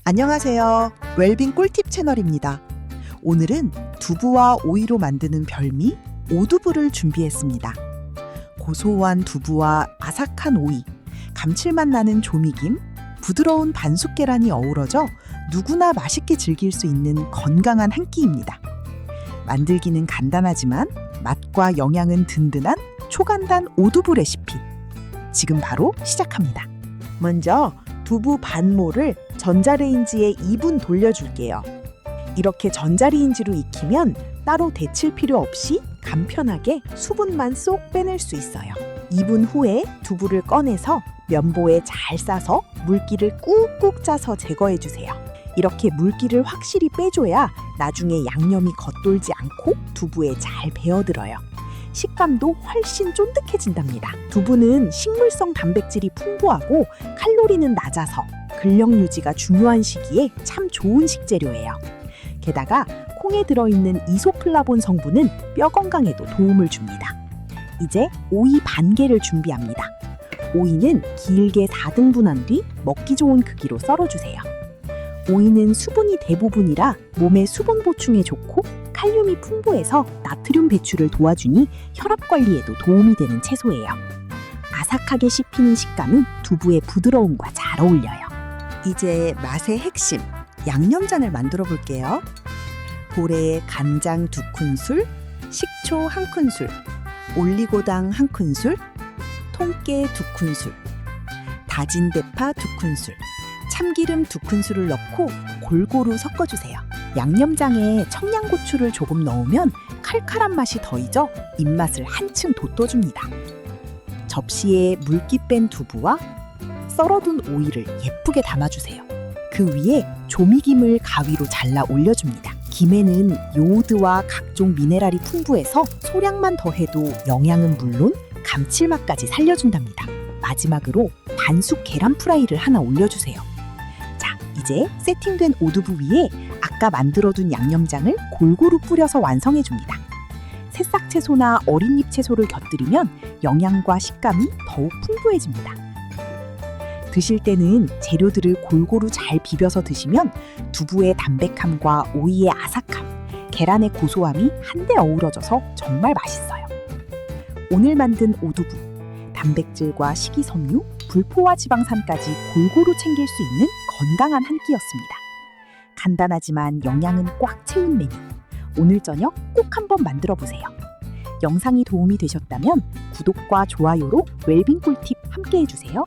안녕하세요. 웰빙 꿀팁 채널입니다. 오늘은 두부와 오이로 만드는 별미 오두부를 준비했습니다. 고소한 두부와 아삭한 오이, 감칠맛 나는 조미김, 부드러운 반숙 계란이 어우러져 누구나 맛있게 즐길 수 있는 건강한 한 끼입니다. 만들기는 간단하지만 맛과 영양은 든든한 초간단 오두부 레시피. 지금 바로 시작합니다. 먼저 두부 반모를 전자레인지에 2분 돌려줄게요. 이렇게 전자레인지로 익히면 따로 데칠 필요 없이 간편하게 수분만 쏙 빼낼 수 있어요. 2분 후에 두부를 꺼내서 면보에 잘 싸서 물기를 꾹꾹 짜서 제거해주세요. 이렇게 물기를 확실히 빼줘야 나중에 양념이 겉돌지 않고 두부에 잘 배어들어요. 식감도 훨씬 쫀득해진답니다. 두부는 식물성 단백질이 풍부하고 칼로리는 낮아서 근력 유지가 중요한 시기에 참 좋은 식재료예요. 게다가 콩에 들어있는 이소플라본 성분은 뼈 건강에도 도움을 줍니다. 이제 오이 반 개를 준비합니다. 오이는 길게 4등분한 뒤 먹기 좋은 크기로 썰어주세요. 오이는 수분이 대부분이라 몸의 수분 보충에 좋고 칼륨이 풍부해서 나트륨 배출을 도와주니 혈압 관리에도 도움이 되는 채소예요. 아삭하게 씹히는 식감이 두부의 부드러움과 잘 어울려요. 이제 맛의 핵심, 양념장을 만들어 볼게요. 볼에 간장 2큰술, 식초 1큰술, 올리고당 1큰술, 통깨 2큰술, 다진 대파 2큰술, 참기름 2큰술을 넣고 골고루 섞어주세요. 양념장에 청양고추를 조금 넣으면 칼칼한 맛이 더해져 입맛을 한층 돋궈줍니다. 접시에 물기 뺀 두부와 썰어둔 오이를 예쁘게 담아주세요. 그 위에 조미김을 가위로 잘라 올려줍니다. 김에는 요오드와 각종 미네랄이 풍부해서 소량만 더해도 영양은 물론 감칠맛까지 살려준답니다. 마지막으로 반숙 계란 프라이를 하나 올려주세요. 자, 이제 세팅된 오두부 위에 아까 만들어둔 양념장을 골고루 뿌려서 완성해줍니다. 새싹 채소나 어린 잎 채소를 곁들이면 영양과 식감이 더욱 풍부해집니다. 드실 때는 재료들을 골고루 잘 비벼서 드시면 두부의 담백함과 오이의 아삭함, 계란의 고소함이 한데 어우러져서 정말 맛있어요. 오늘 만든 오두부, 단백질과 식이섬유, 불포화 지방산까지 골고루 챙길 수 있는 건강한 한 끼였습니다. 간단하지만 영양은 꽉 채운 메뉴. 오늘 저녁 꼭 한번 만들어 보세요. 영상이 도움이 되셨다면 구독과 좋아요로 웰빙 꿀팁 함께 해주세요.